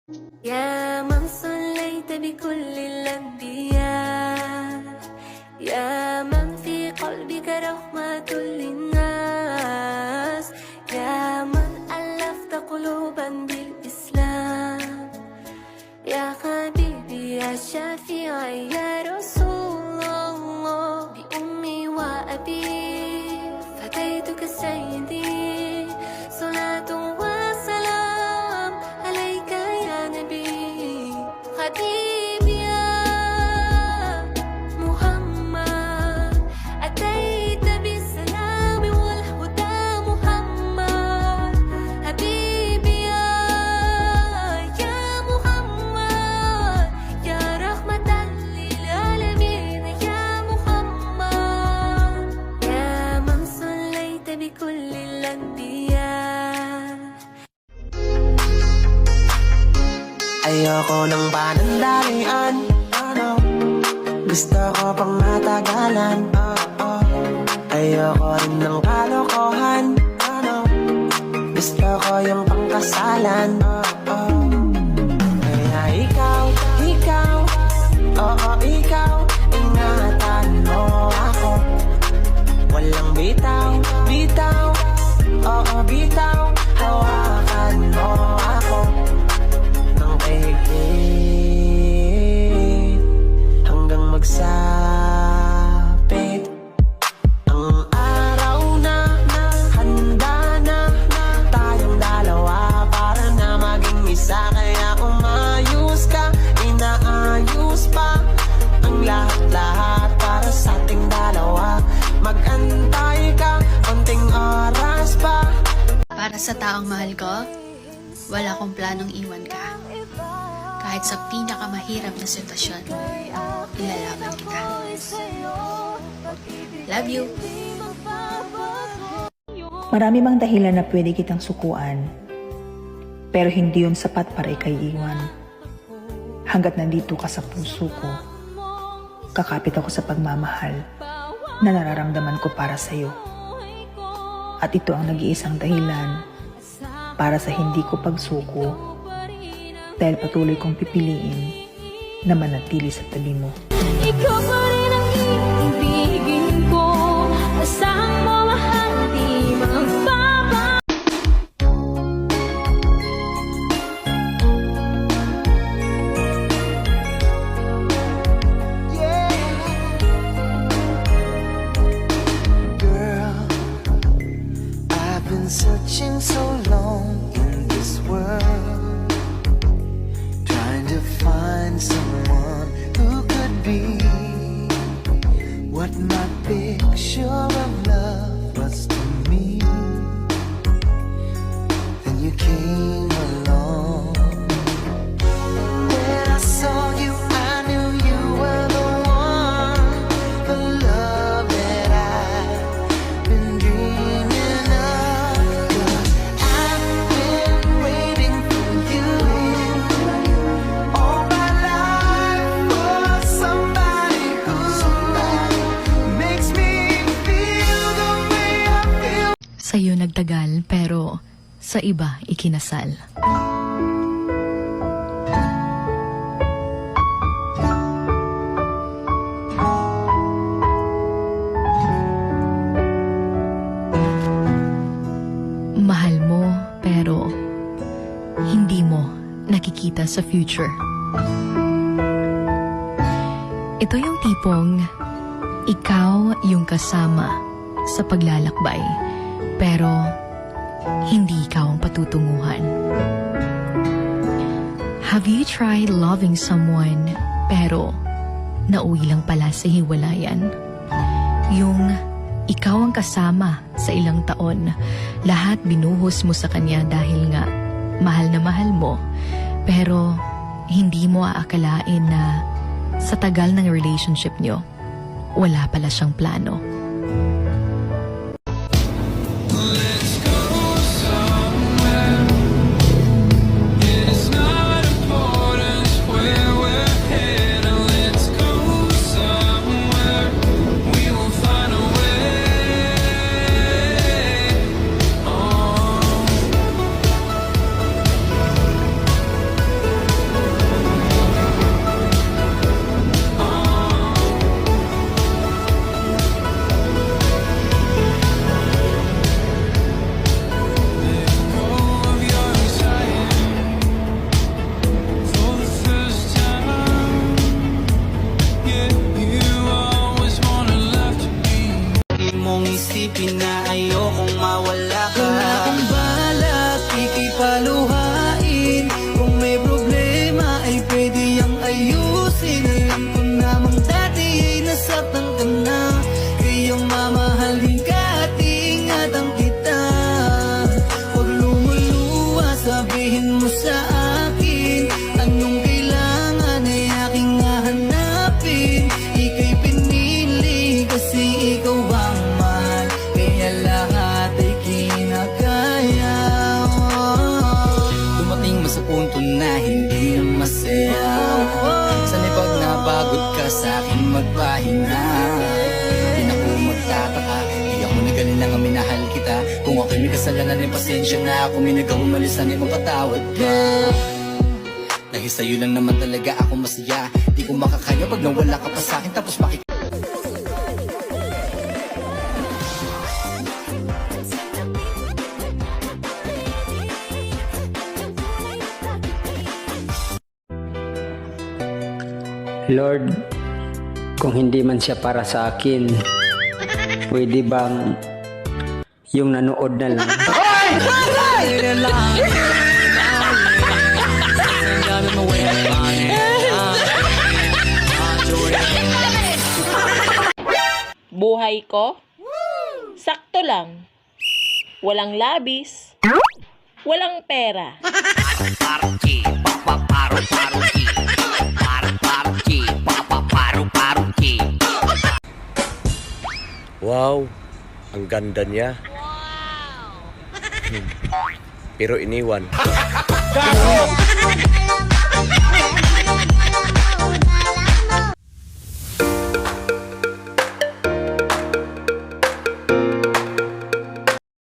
يا من صليت بكل الأنبياء، يا من في قلبك رحمة للناس، يا من ألفت قلوبا بالإسلام، يا حبيبي يا شفيعي يا رسول الله، بأمي وأبي فديتك سيدي، صلاة وسلام عليك يا نبي حبيبي يا محمد، أتيت بالسلام والهدى محمد، حبيبي يا محمد، يا رحمة للعالمين يا محمد، يا من صليت بكل الأنبياء. Ayoko ng panandalian, gusto ko pang matagalan, ayoko rin ng kalokohan, gusto ko yung pangkasalan, kaya ikaw, oo ikaw, ingatan mo ako, walang bitaw, oo bitaw, hawakan mo ako ng higpit hanggang magsapit ang araw na handa na tayong dalawa para na maging isa, kaya umayos ka, inaayos pa ang lahat-lahat para sa ating dalawa, mag-antay ka konting oras pa. Para sa taong mahal ko, wala akong planong iwan ka. Kahit sa pinakamahirap na sitwasyon, ilalaban kita. Love you! Marami mang dahilan na pwede kitang sukuan, pero hindi yun sapat para ikay iwan. Hanggat nandito ka sa puso ko, kakapit ako sa pagmamahal na nararamdaman ko para sa'yo. At ito ang nag-iisang dahilan para sa hindi ko pagsuko, dahil patuloy kong pipiliin na manatili sa tabi mo. Ikaw pa rin ang iibigin ko, asahan mo mahal, di magbaba. Girl, I've been searching so long in this world, trying to find someone who could be what my picture of love was to me. Then you came along. When I saw you, I knew you were the one, the love that I've been dreaming of. 'Cause I've been waiting for you all my life, for somebody who makes me feel the way I feel. Sa'yo nagtagal, pero sa iba ikinasal. Mahal mo, pero hindi mo nakikita sa future. Ito yung tipong ikaw yung kasama sa paglalakbay, pero hindi ikaw ang patutunguhan. Have you tried loving someone, pero nauwi lang pala sa hiwalayan? Yung ikaw ang kasama sa ilang taon, lahat binuhos mo sa kanya dahil nga mahal na mahal mo, pero hindi mo aakalain na sa tagal ng relationship nyo, wala pala siyang plano. masaya. Sana'y pag napagod ka sa'kin magpahinga. Di na po magtataka, di ako nagaling na nga minahal kita. Kung ako'y may kasalanan ay pasensya na. Kung may nagawang mali sana'y mapatawad ka. Dahil sa'yo lang naman talaga ako masaya. Di ko makakaya pag nawala ka pa sa'kin. Tapos Lord, kung hindi man siya para sa akin, pwede bang yung nanood na lang? Buhay ko? Sakto lang. Walang labis. Walang pera. Wow, ang ganda niya. Pero iniwan.